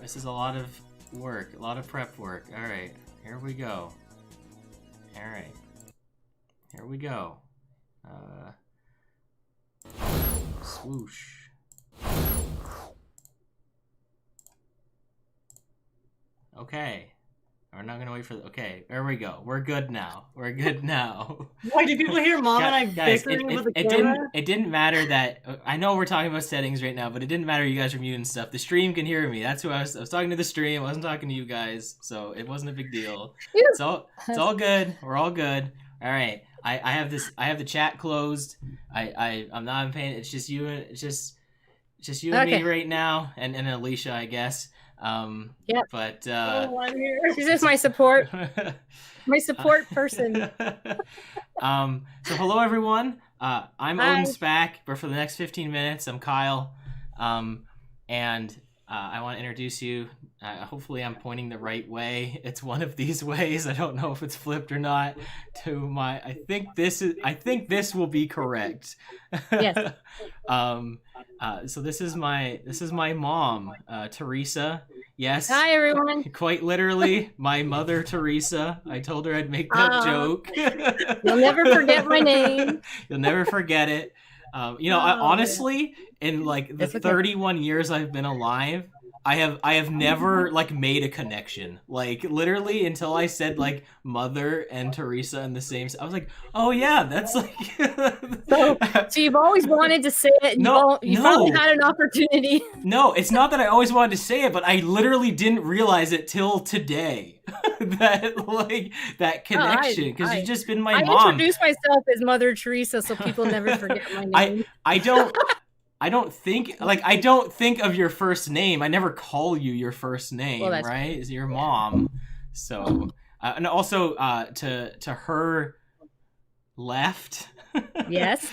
This is a lot of work, a lot of prep work. All right, here we go. All right, here we go. Swoosh. Okay. We're not gonna wait for. Okay, there we go. We're good now. We're good now. Why do people hear Mom and I Guys, bickering with the camera? it didn't matter that I know we're talking about settings right now, but it didn't matter you guys are muting stuff. The stream can hear me. That's who I was talking to the stream. I wasn't talking to you guys, so it wasn't a big deal. It's all good. We're all good. All right. I have the chat closed. I'm not paying. It's just you and and me right now, and Alicia, I guess. Yeah. But she's just my support person. So hello everyone. I'm Odin Spack, but for the next 15 minutes, I'm Kyle. And I want to introduce you. Hopefully I'm pointing the right way. It's one of these ways. I don't know if it's flipped or not. I think this will be correct. Yes. So this is my mom, Teresa. Yes. Hi everyone. Quite literally, my mother Teresa. I told her I'd make that joke. You'll never forget my name. You'll never forget it. I honestly, in like the 31 years I've been alive, I have never like made a connection. Like literally until I said like mother and Teresa in the same. I was like, oh yeah, that's like. So you've always wanted to say it. And you finally had an opportunity. No, it's not that I always wanted to say it, but I literally didn't realize it till today. that connection, because you've just been my mom. I introduced myself as Mother Teresa, so people never forget my name. I don't think of your first name. I never call you your first name, right? It's your mom. So, and also to her left, yes,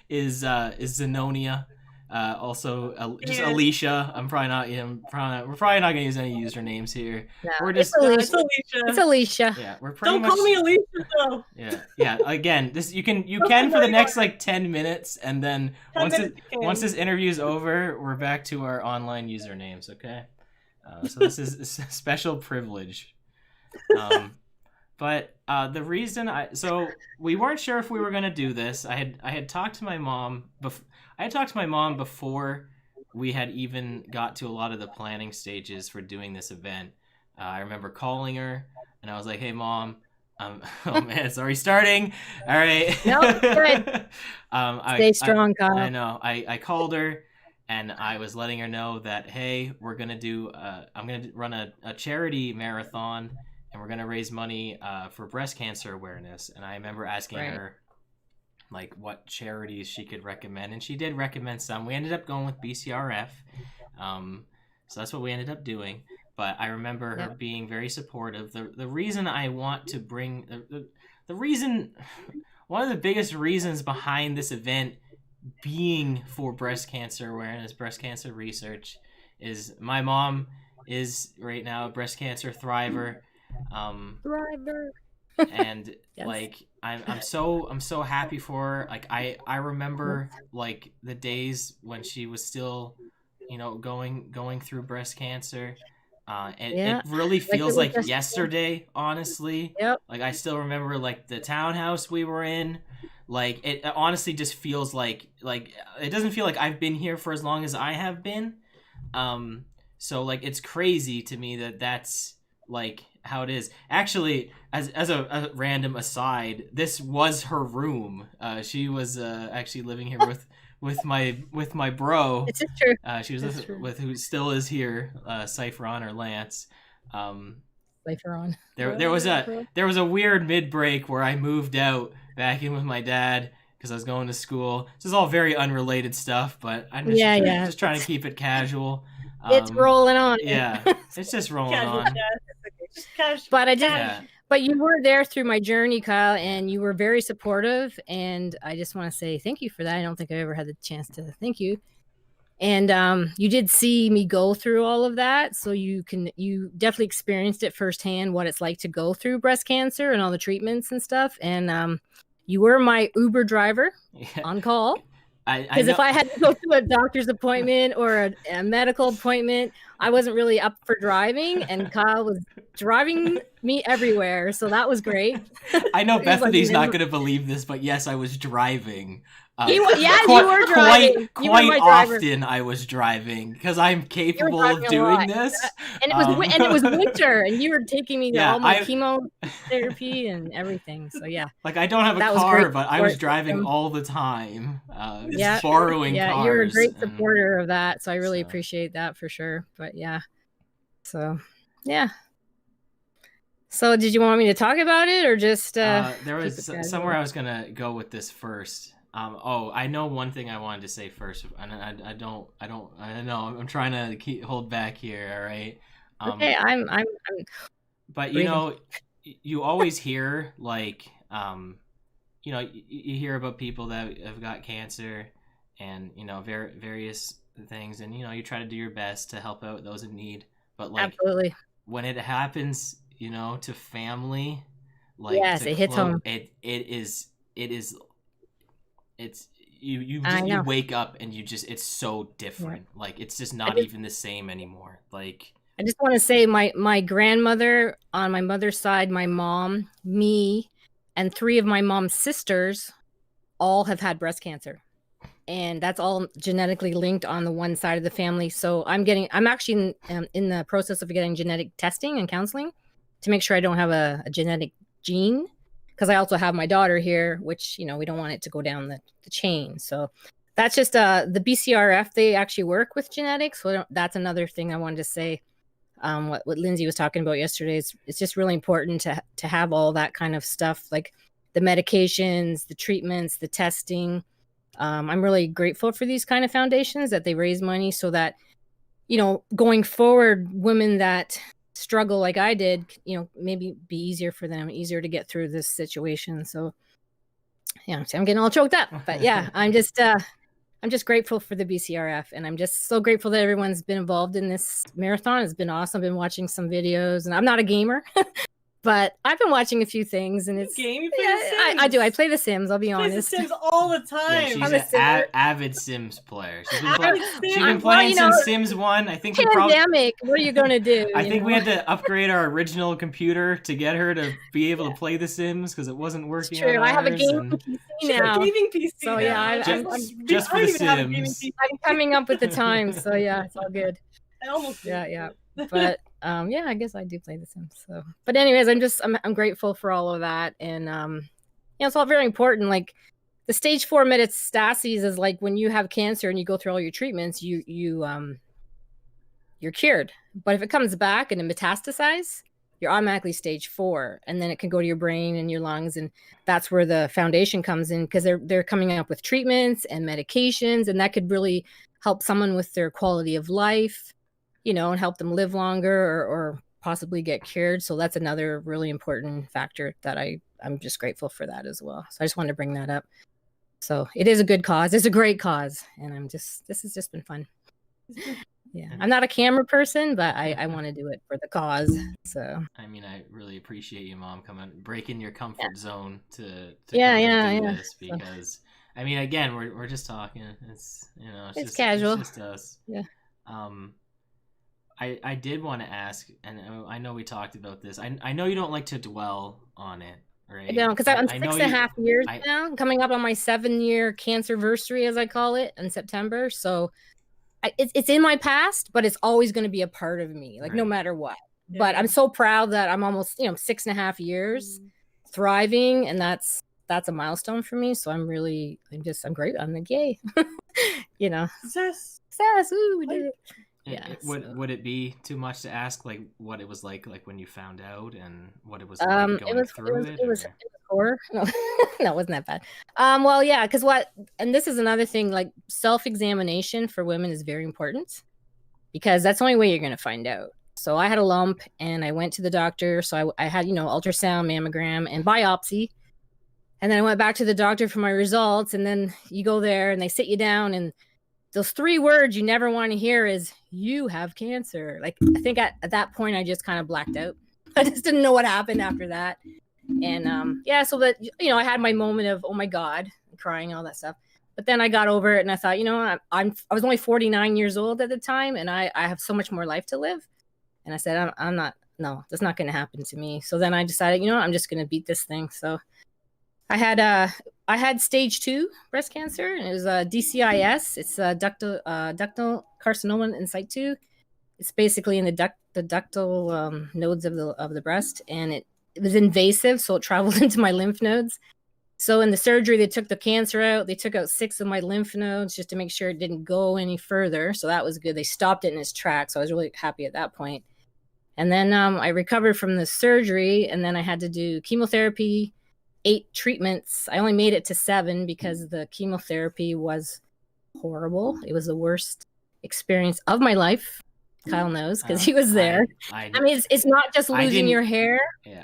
is Zenonia. Also, just Alicia. We're probably not gonna use any usernames here. No, we're just it's Alicia. It's Alicia. Yeah, we're pretty Don't much. call me Alicia though. Yeah. Again, this you can for the next like 10 minutes, and then once this interview is over, we're back to our online usernames. Okay. So this is a special privilege. But the reason we weren't sure if we were gonna do this. I had talked to my mom before we had even got to a lot of the planning stages for doing this event. I remember calling her and I was like, "Hey, Mom, oh man, it's already starting. All right, no, good. Stay strong, Kyle." I know. I called her and I was letting her know that hey, we're gonna do. I'm gonna run a charity marathon. And we're going to raise money for breast cancer awareness. And I remember asking her, like, what charities she could recommend. And she did recommend some. We ended up going with BCRF. So that's what we ended up doing. But I remember her being very supportive. The reason I want to bring... The reason... One of the biggest reasons behind this event being for breast cancer awareness, breast cancer research, is my mom is right now a breast cancer thriver. And yes. Like I'm so happy for her. Like I remember like the days when she was still going through breast cancer. It really feels like yesterday, honestly. Yep. Like I still remember like the townhouse we were in. Like it honestly just feels like it doesn't feel like I've been here for as long as I have been. So like it's crazy to me that's like how it is. Actually, as a random aside, this was her room. She was actually living here with my bro. It's true. She was with who still is here, Cypheron or Lance. Cypheron. There was a weird mid-break where I moved out back in with my dad because I was going to school. This is all very unrelated stuff, but I'm just trying to keep it casual. It's rolling on. Yeah, it's just rolling on. But you were there through my journey, Kyle, and you were very supportive. And I just want to say thank you for that. I don't think I ever had the chance to thank you. And you did see me go through all of that, so you definitely experienced it firsthand, what it's like to go through breast cancer and all the treatments and stuff. And you were my Uber driver on call. Because if I had to go to a doctor's appointment or a medical appointment, I wasn't really up for driving, and Kyle was driving me everywhere. So that was great. I know It was Bethany's like- not going to believe this, but yes, I was driving. You were driving. You were Quite my driver. often I was driving because I'm capable of driving a doing lot. this. And it was winter, and you were taking me to Yeah, all my chemotherapy and everything. So yeah, Like I don't have a That was car, great but I was support driving system. all the time, Yeah. borrowing yeah, cars. you're a great and- supporter of that. So I really So. appreciate that for sure. But yeah, so yeah. So did you want me to talk about it or just there keep was it casual? somewhere I was gonna go with this first. I know one thing I wanted to say first, and I know I'm trying to hold back here. All right. Okay, I'm But you breathing. know, you always hear like, you know, you hear about people that have got cancer, and you know, various things, and you know, you try to do your best to help out those in need. But like absolutely. when it happens, you know, to family, like Yes, to it hits home. It's you I know. wake up and it's so different. Like it's just not just- even the same anymore. Like I just want to say my grandmother on my mother's side, my mom, me, and 3 of my mom's sisters all have had breast cancer. And that's all genetically linked on the one side of the family. So I'm actually in the process of getting genetic testing and counseling to make sure I don't have a genetic gene. Because I also have my daughter here, which, you know, we don't want it to go down the chain. So that's just the BCRF, they actually work with genetics. So that's another thing I wanted to say. What Lindsay was talking about yesterday is it's just really important to have all that kind of stuff, like the medications, the treatments, the testing. I'm really grateful for these kind of foundations that they raise money so that, you know, going forward, women that struggle like I did, you know, maybe be easier for them, easier to get through this situation. So yeah, I'm getting all choked up, but yeah, I'm just grateful for the BCRF, and I'm just so grateful that everyone's been involved in this marathon. It's been awesome. I've been watching some videos, and I'm not a gamer, but I've been watching a few things, and it's Game? You play yeah, The I do. I Sims. play The Sims. I'll be She plays The honest. Sims all the yeah, time. she's I'm a an Simmer. avid Sims player. She's been, Avid she's Sim. been Well, playing you know, since Sims 1. I think we probably. Pandemic. What are you gonna do? I you think we know? had to upgrade our original computer to get her to be able to play The Sims because it wasn't working. It's true. on I have a ours, gaming and- PC She's now. a gaming PC. So, now. yeah, I'm- Just for I don't The even have a gaming Sims. PC. I'm coming up with the time, so yeah, it's all good. I almost do. Yeah. But yeah, I guess I do play The Sims. So, but anyways, I'm grateful for all of that, and you know, it's all very important. Like the stage 4 metastases is like when you have cancer and you go through all your treatments, you're cured. But if it comes back and it metastasizes, you're automatically stage 4, and then it can go to your brain and your lungs, and that's where the foundation comes in, because they're coming up with treatments and medications, and that could really help someone with their quality of life, you know, and help them live longer or possibly get cured. So that's another really important factor that I'm just grateful for that as well. So I just wanted to bring that up. So it is a good cause. It's a great cause, and this has just been fun. Yeah, I'm not a camera person, but I want to do it for the cause. So I mean, I really appreciate you, Mom, breaking your comfort zone to Yeah, come yeah, and do yeah. this because I mean, again, we're just talking. It's It's just, casual. It's just us. Yeah. I did want to ask, and I know we talked about this. I know you don't like to dwell on it, right? I don't, because I'm I 6.5 years I- now, coming up on my 7-year cancerversary, as I call it, in September. So it's in my past, but it's always going to be a part of me, like no Right. matter what. But I'm so proud that I'm almost 6.5 years thriving, and that's a milestone for me. So I'm great. I'm like, yay. Success. Success. Ooh, we did it. Yeah, Would it be too much to ask, like what it was like when you found out and what it was It like going was through it was or- horror. No, no, it wasn't that bad. Well, yeah, because and this is another thing, like self-examination for women is very important, because that's the only way you're going to find out. So I had a lump and I went to the doctor. So I had, ultrasound, mammogram, and biopsy. And then I went back to the doctor for my results. And then you go there and they sit you down, and those 3 words you never want to hear is, you have cancer. Like, I think at that point I just kind of blacked out. I just didn't know what happened after that. And yeah, so that, I had my moment of, oh my God, crying, all that stuff. But then I got over it and I thought, you know what, I was only 49 years old at the time, and I have so much more life to live. And I said, I'm not, no, that's not going to happen to me. So then I decided, you know what, I'm just going to beat this thing. So I had stage 2 breast cancer, and it was DCIS. It's ductal carcinoma in situ. It's basically in the ductal nodes of the breast, and it was invasive, so it traveled into my lymph nodes. So in the surgery, they took the cancer out. They took out 6 of my lymph nodes just to make sure it didn't go any further. So that was good. They stopped it in its tracks. So I was really happy at that point. And then I recovered from the surgery, and then I had to do chemotherapy, 8 treatments. I only made it to 7 because the chemotherapy was horrible. It was the worst experience of my life. Kyle knows because he was there. I mean, it's not just losing your hair. Yeah,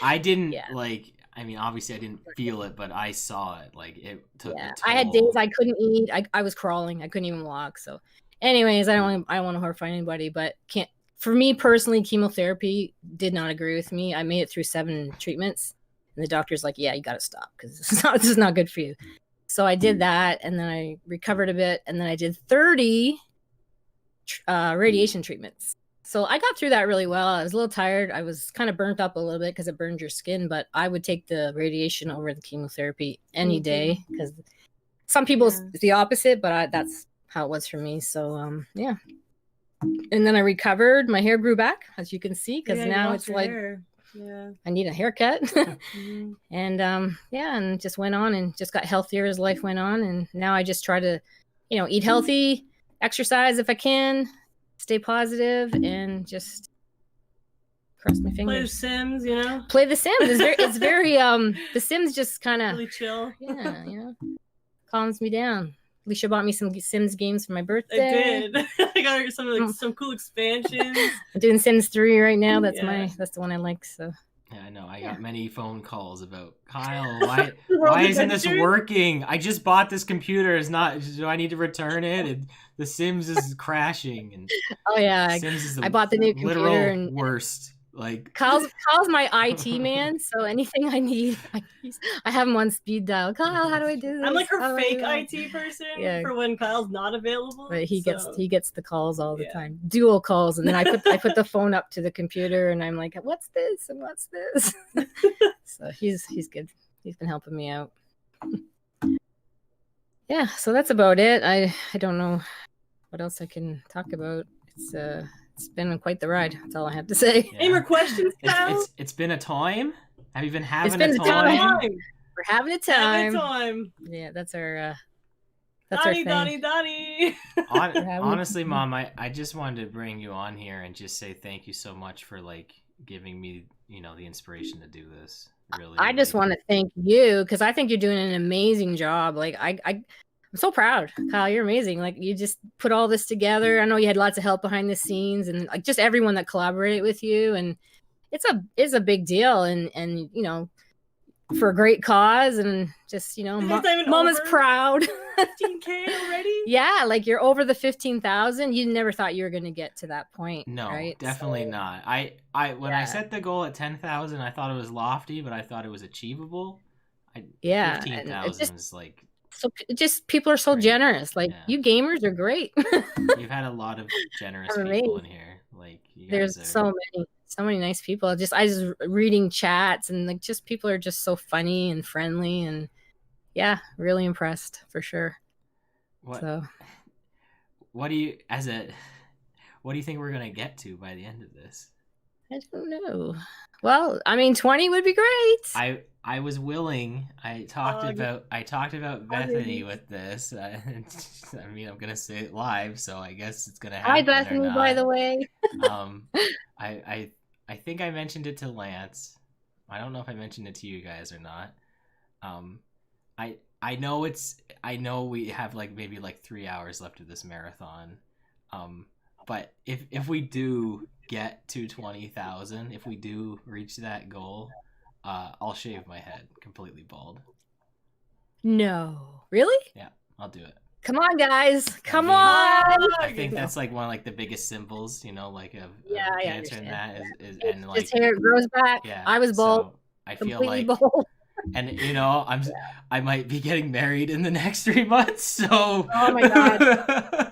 I didn't like. I mean, obviously, I didn't feel it, but I saw it. Like it took. Yeah, I had days I couldn't eat. I was crawling. I couldn't even walk. So, anyways, I don't want to horrify anybody, but can't. For me personally, chemotherapy did not agree with me. I made it through 7 treatments, and the doctor's like, "Yeah, you got to stop because this is not good for you." So I did that, and then I recovered a bit, and then I did 30 radiation treatments. So I got through that really well. I was a little tired. I was kind of burnt up a little bit because it burned your skin, but I would take the radiation over the chemotherapy any day because some people it's the opposite, but that's how it was for me. So yeah. And then I recovered. My hair grew back, as you can see, because now it's like I need a haircut. And and just went on and just got healthier as life went on. And now I just try to, eat healthy, exercise if I can, stay positive, and just cross my fingers. Play The Sims, Play The Sims. It's very The Sims just kind of really chill. Yeah, calms me down. Alicia bought me some Sims games for my birthday. I did. I got her some cool expansions. I'm doing Sims 3 right now. That's the one I like. So. Yeah, I know. I got many phone calls about Kyle. Why isn't this working? I just bought this computer. Do I need to return it? And The Sims is crashing. And oh yeah, Sims is I bought the new computer and worst. Like Kyle's my IT man, so anything I need, I have him on speed dial. Kyle, how do I do this? I'm like her fake IT person for when Kyle's not available. But he gets the calls all the time, dual calls, and then I put the phone up to the computer, and I'm like, what's this and what's this? So he's good. He's been helping me out. Yeah, so that's about it. I don't know what else I can talk about. It's been quite the ride. That's all I have to say. Yeah. Any more questions, Kyle? It's been a time. Have you been having a time? We're having a time. Time. Yeah, that's our Donnie. Honestly, Mom, I just wanted to bring you on here and just say thank you so much for giving me the inspiration to do this. Really, I just want to thank you because I think you're doing an amazing job. I'm so proud, Kyle. You're amazing. You just put all this together. I know you had lots of help behind the scenes, and just everyone that collaborated with you. And it's a big deal, and for a great cause, and just Mom is proud. 15K already? Yeah, you're over the 15,000. You never thought you were going to get to that point. No, right? definitely not. When I set the goal at 10,000, I thought it was lofty, but I thought it was achievable. 15,000 is so just people are so generous. You gamers are great. You've had a lot of generous people in here. There's so many nice people. I just reading chats, and just people are just so funny and friendly, and really impressed for sure. What do you think we're gonna get to by the end of this? I don't know. Well, 20 would be great. I was willing. I talked about Bethany with this. I'm gonna say it live, so I guess it's gonna happen. Hi, Bethany, by the way. I think I mentioned it to Lance. I don't know if I mentioned it to you guys or not. I know we have maybe 3 hours left of this marathon. But if we do get to 20,000, if we do reach that goal, I'll shave my head completely bald. No, really? Yeah, I'll do it. Come on, guys! Come on! I think that's one of the biggest symbols, of cancer, and that is and his hair grows back. Yeah, I was bald. So I feel bald. and you know, I might be getting married in the next 3 months, so. Oh my God.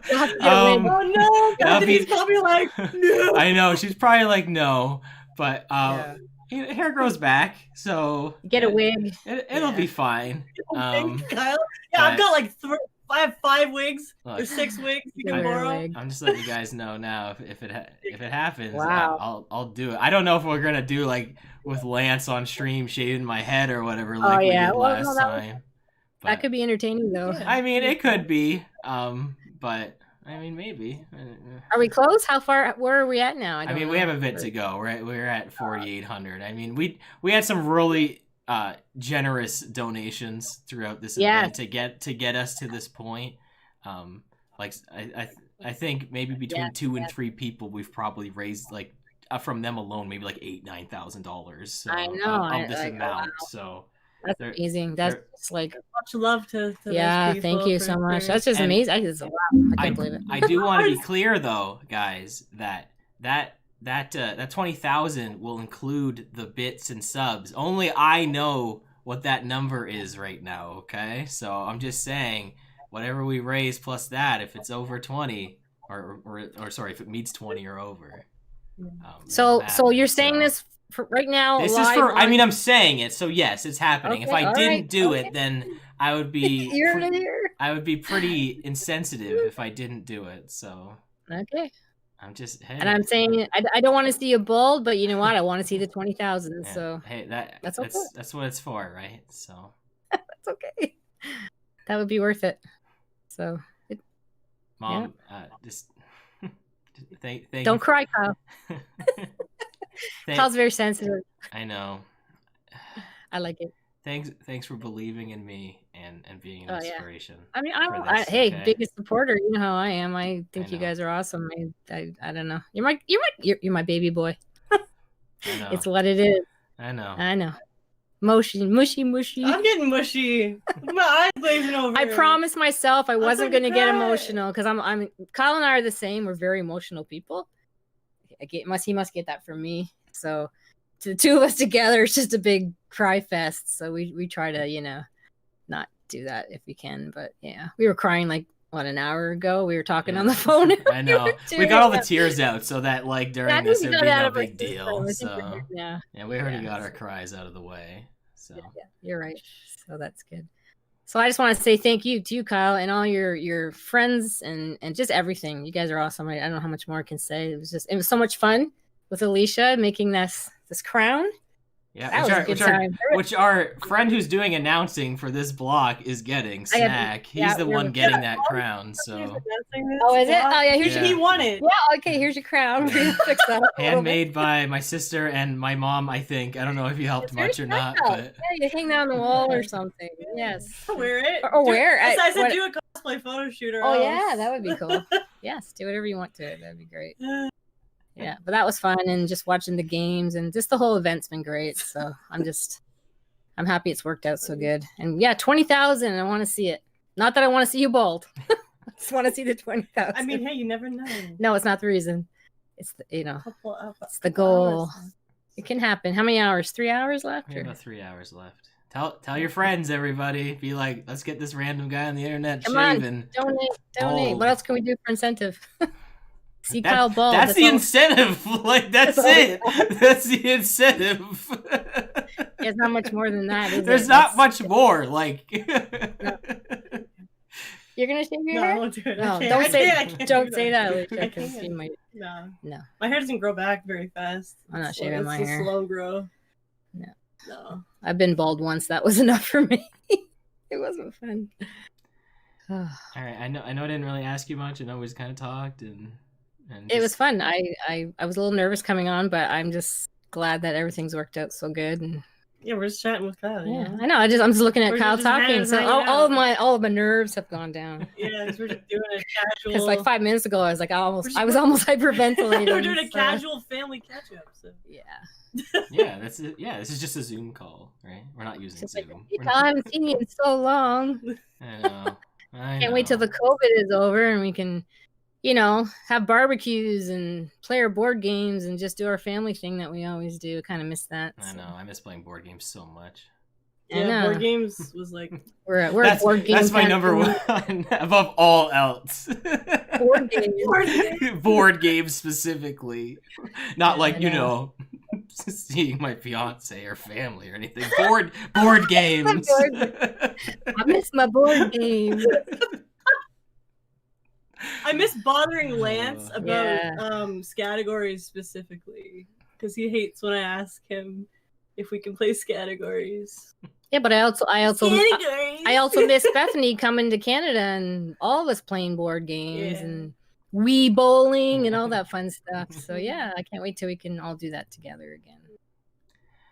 You'll have to get a wig. Oh no! that'll Bethany's be- probably like, no. I know she's probably like no, but Yeah. hair grows back, so Get a wig. It'll be fine. Thanks, Kyle. Yeah, I've but- got like I have 5 wigs Look, or 6 wigs you Get can a borrow. wig. I'm just letting you guys know now if it happens, Wow. I'll do it. I don't know if we're gonna do like with Lance on stream shaving my head or whatever Oh, like we yeah. did Well, last no, that was- time. That But, could be entertaining though. Yeah. I mean, it could be. But I mean, maybe. Are we close? How far? Where are we at now? I don't mean, know. we have a bit to go. We're at 4,800. I mean, we had some really generous donations throughout this event to get us to this point. Like I think maybe between 2 and 3 people we've probably raised like from them alone maybe like $8,000-$9,000. So I know, of this like, amount. wow. So That's they're- amazing. That's they're- just like, Much love to yeah, those thank people you for so much. their- That's just And amazing. I just, wow, I can't believe it. I do want to be clear though, guys, that 20,000 will include the bits and subs. Only I know what that number is right now, okay? So I'm just saying whatever we raise plus that, if it's over 20 or sorry, if it meets 20 or over. So it'll you're happen. saying So- this for right now? This is live for. I on- mean, I'm saying it, so yes, it's happening. If Okay, I all didn't right, do okay. it, then I would be. Ear to ear. I would be pretty insensitive if I didn't do it. So Okay. I'm just. Hey, And I'm saying I don't want to see you bald, but you know what? I want to see the 20,000. yeah, So hey, that's that's okay. that's what it's for, right? So that's okay. That would be worth it. So mom, just thank don't you. cry, Kyle. Kyle's very sensitive. I know. I like it. Thanks for believing in me and being an Oh, yeah. inspiration. I mean, for this, hey, okay? biggest supporter. You know how I am. I think you know. guys are awesome. I don't know. You're my baby boy. I know. It's what it is. I know. I know. Mushy. I'm getting mushy. My eyes glazing over. I promised myself I wasn't gonna going to get cry. emotional because I'm Kyle and I are the same. We're very emotional people. He must get that from me. So to the two of us together, it's just a big cry fest. So we try to not do that if we can. But yeah, we were crying like an hour ago. We were talking on the phone. I know. We got all the tears out so that like during this it'd be no big deal. So yeah, we already got our cries out of the way. So yeah, you're right. So that's good. So I just want to say thank you to you, Kyle, and all your friends and just everything. You guys are awesome. I don't know how much more I can say. It was so much fun with Alicia making this crown. yeah, That was a good time. which our friend who's doing announcing for this block is getting. Snack. He's the one getting that crown. So Oh, is it? Oh yeah, here's Yeah. your He won it. yeah. Okay, here's your crown. We're gonna fix that up a little bit. handmade by my sister and my mom. I think. I don't know if you helped It's very much or not, special. but Yeah, you hang that on the wall or something. Yes. Wear it. Or wear it. I said What- do a cosplay photo shoot. Or Oh else. yeah, that would be cool. Yes, do whatever you want to it. That'd be great. Yeah, but that was fun, and just watching the games and just the whole event's been great. So I'm happy it's worked out so good. And yeah, 20,000. I want to see it. Not that I want to see you bald. I just want to see the 20,000. I mean, hey, you never know. no, it's not the reason. It's the, it's the Couple goal. hours. It can happen. How many hours? 3 hours left? we have Or? about 3 hours left. Tell your friends, everybody. Be like, let's get this random guy on the internet Come on. shaving. Donate. Bold. What else can we do for incentive? See That- Kyle bald. That's the all. incentive. Like that's That's all. it. That's the incentive. There's not much more than that. Is There's it? not That's- much more. Like You're gonna shave your No, I hair? won't do it. No, I can't- don't I say can't- I can't don't do say that, I Alicia, because can't. you might. No. No. My hair doesn't grow back very fast. I'm not It's shaving slow- my it's hair. a slow grow. No. No. I've been bald once. That was enough for me. It wasn't fun. all right, I know I didn't really ask you much. I know we just kind of talked and It was just- fun. I was a little nervous coming on, but I'm just glad that everything's worked out so good. And Yeah, we're just chatting with Kyle. yeah, Yeah. I know. I'm just looking at We're Kyle just talking. hanging So out. all of my nerves have gone down. Yeah, 'cause we're just doing a casual. Because like 5 minutes ago, I was like, I just- was almost hyperventilating. we're doing a so- casual family catch up. So. Yeah. Yeah, that's it. Yeah, this is just a Zoom call, right? We're not using Just like, Zoom. hey, We're Kyle, not- I haven't seen you in so long. I know. I Can't wait till know. the COVID is over and we can, have barbecues and play our board games and just do our family thing that we always do. Kind of miss that. I so. know. I miss playing board games so much. I Yeah, know. board games was like We're a board game. That's my kind number of- one above all else. Board games. Board games specifically, not Yeah, like I you know, seeing my fiance or family or anything. Board games. I miss my board game. I miss bothering Lance about Yeah. categories specifically because he hates when I ask him if we can play categories. Yeah, but I also Categories. I also miss Bethany coming to Canada and all of us playing board games Yeah. and Wii bowling and all that fun stuff. So yeah, I can't wait till we can all do that together again.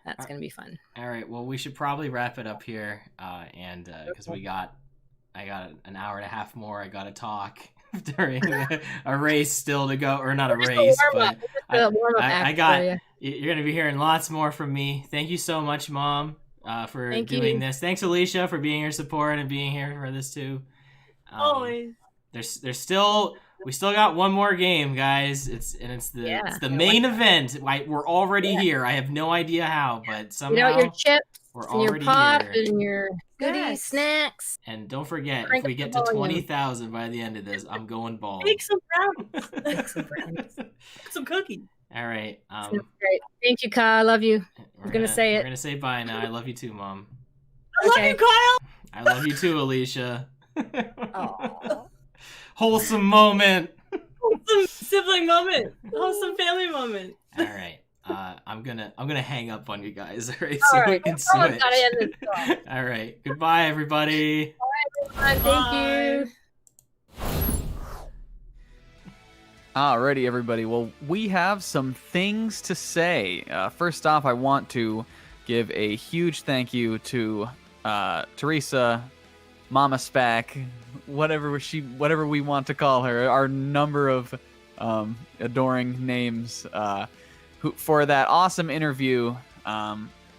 That's gonna be fun. All right. Well, we should probably wrap it up here, and because I got an hour and a half more. I got to talk during a race still to go, or not a Just a race, warm-up. but Just a warm-up I act got. for you. You're gonna be hearing lots more from me. Thank you so much, Mom, for Thank doing you. this. Thanks, Alicia, for being your support and being here for this too. Always. There's still we still got one more game, guys. It's the main event. We're already here. I have no idea how, but Get somehow out your chips we're and your already pop here. and your goodies, Yes. snacks. And don't forget, Crank if we up get the to volume. 20,000 by the end of this, I'm going bald. Make some brownies. Make some brownies. Some cookies. All right. That's great. Thank you, Kyle. I love you. We're gonna say it. We're gonna say bye now. I love you too, Mom. I love Okay. you, Kyle. I love you too, Alicia. Aw. Wholesome moment. Some sibling moment. Some family moment. All right. I'm gonna hang up on you guys. All right, All so right, we can someone's switch. gotta end this call. All right. Goodbye, everybody. Thank you. Alrighty, everybody. Well, we have some things to say. First off, I want to give a huge thank you to Teresa, Mama Spack, whatever we want to call her, our number of adoring names, for that awesome interview.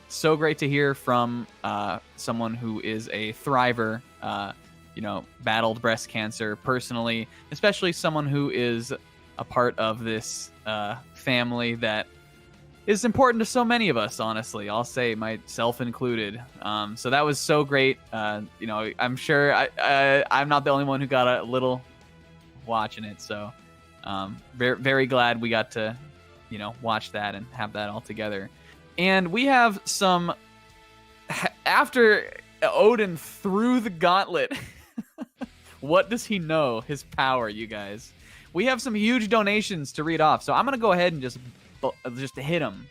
So great to hear from someone who is a thriver, battled breast cancer personally, especially someone who is a part of this family that is important to so many of us, honestly. I'll say, myself included. So that was so great. I'm sure I'm not the only one who got a little watching it. So very, very glad we got to, watch that and have that all together. And we have some, after Odin threw the gauntlet, what does he know? His power, you guys. We have some huge donations to read off, so I'm going to go ahead and just hit them.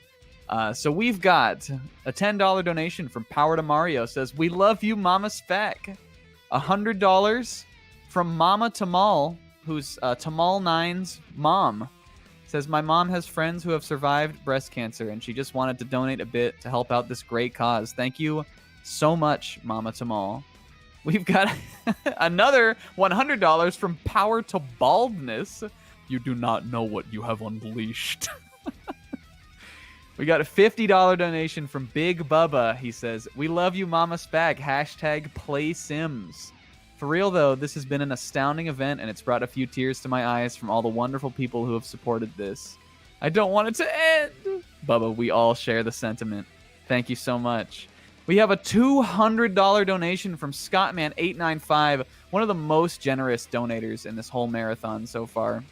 So we've got a $10 donation from Power to Mario, says, "We love you, Mama Speck." $100 from Mama Tamal, who's Tamal9's mom. Says, "My mom has friends who have survived breast cancer, and she just wanted to donate a bit to help out this great cause. Thank you so much, Mama Tamal." We've got another $100 from Power to Baldness. "You do not know what you have unleashed." We got a $50 donation from Big Bubba. He says, "We love you, Mama Spag. #PlaySims." For real, though, this has been an astounding event, and it's brought a few tears to my eyes from all the wonderful people who have supported this. I don't want it to end. Bubba, we all share the sentiment. Thank you so much. We have a $200 donation from Scottman895, one of the most generous donators in this whole marathon so far.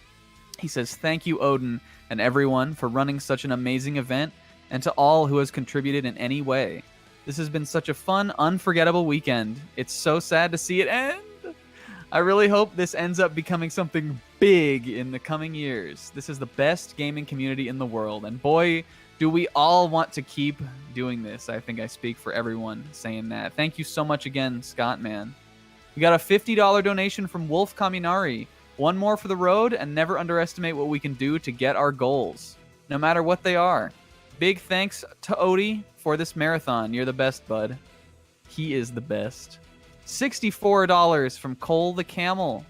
He says, "Thank you, Odin, and everyone for running such an amazing event, and to all who has contributed in any way. This has been such a fun, unforgettable weekend. It's so sad to see it end. I really hope this ends up becoming something big in the coming years. This is the best gaming community in the world, and boy, do we all want to keep doing this." I think I speak for everyone saying that. Thank you so much again, Scott, man. We got a $50 donation from Wolf Kaminari. "One more for the road, and never underestimate what we can do to get our goals, no matter what they are. Big thanks to Odie for this marathon. You're the best, bud." He is the best. $64 from Cole the Camel.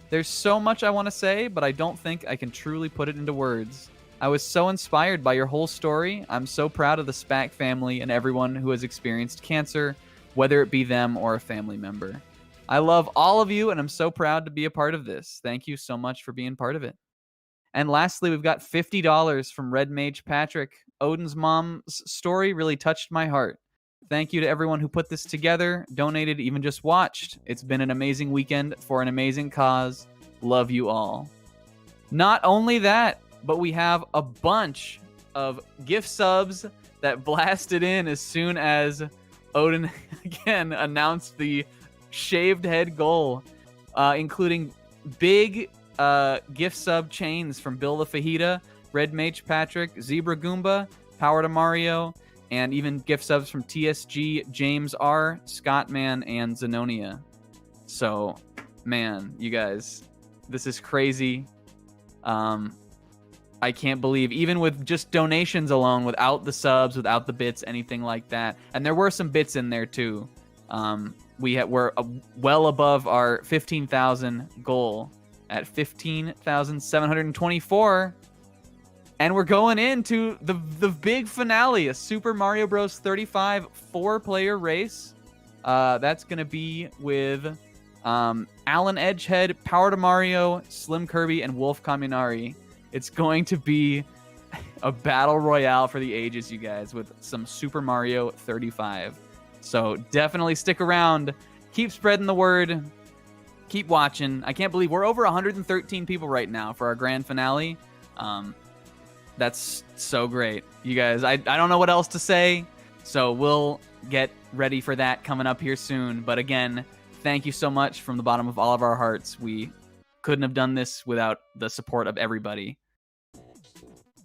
"There's so much I want to say, but I don't think I can truly put it into words. I was so inspired by your whole story. I'm so proud of the SPAC family and everyone who has experienced cancer, whether it be them or a family member. I love all of you, and I'm so proud to be a part of this. Thank you so much for being part of it." And lastly, we've got $50 from Red Mage Patrick. "Odin's mom's story really touched my heart. thank you to everyone who put this together, donated, even just watched. It's been an amazing weekend for an amazing cause. Love you all. Not only that, but we have a bunch of gift subs that blasted in as soon as Odin again announced the shaved head goal, including big gift sub chains from Bill the Fajita, Red Mage Patrick, Zebra Goomba, Power to Mario, and even gift subs from TSG, James R, Scottman, and Zenonia. So, man, you guys, this is crazy. I can't believe, even with just donations alone, without the subs, without the bits, anything like that. And there were some bits in there too. We're well above our 15,000 goal at 15,724. And we're going into the big finale, a Super Mario Bros. 35 4-player race. That's going to be with Alan Edgehead, Power to Mario, Slim Kirby, and Wolf Kaminari. It's going to be a battle royale for the ages, you guys, with some Super Mario 35. So definitely stick around. Keep spreading the word. Keep watching. I can't believe we're over 113 people right now for our grand finale. That's so great. You guys, I don't know what else to say. So we'll get ready for that coming up here soon. But again, thank you so much from the bottom of all of our hearts. We couldn't have done this without the support of everybody.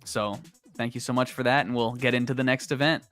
So thank you so much for that, and we'll get into the next event.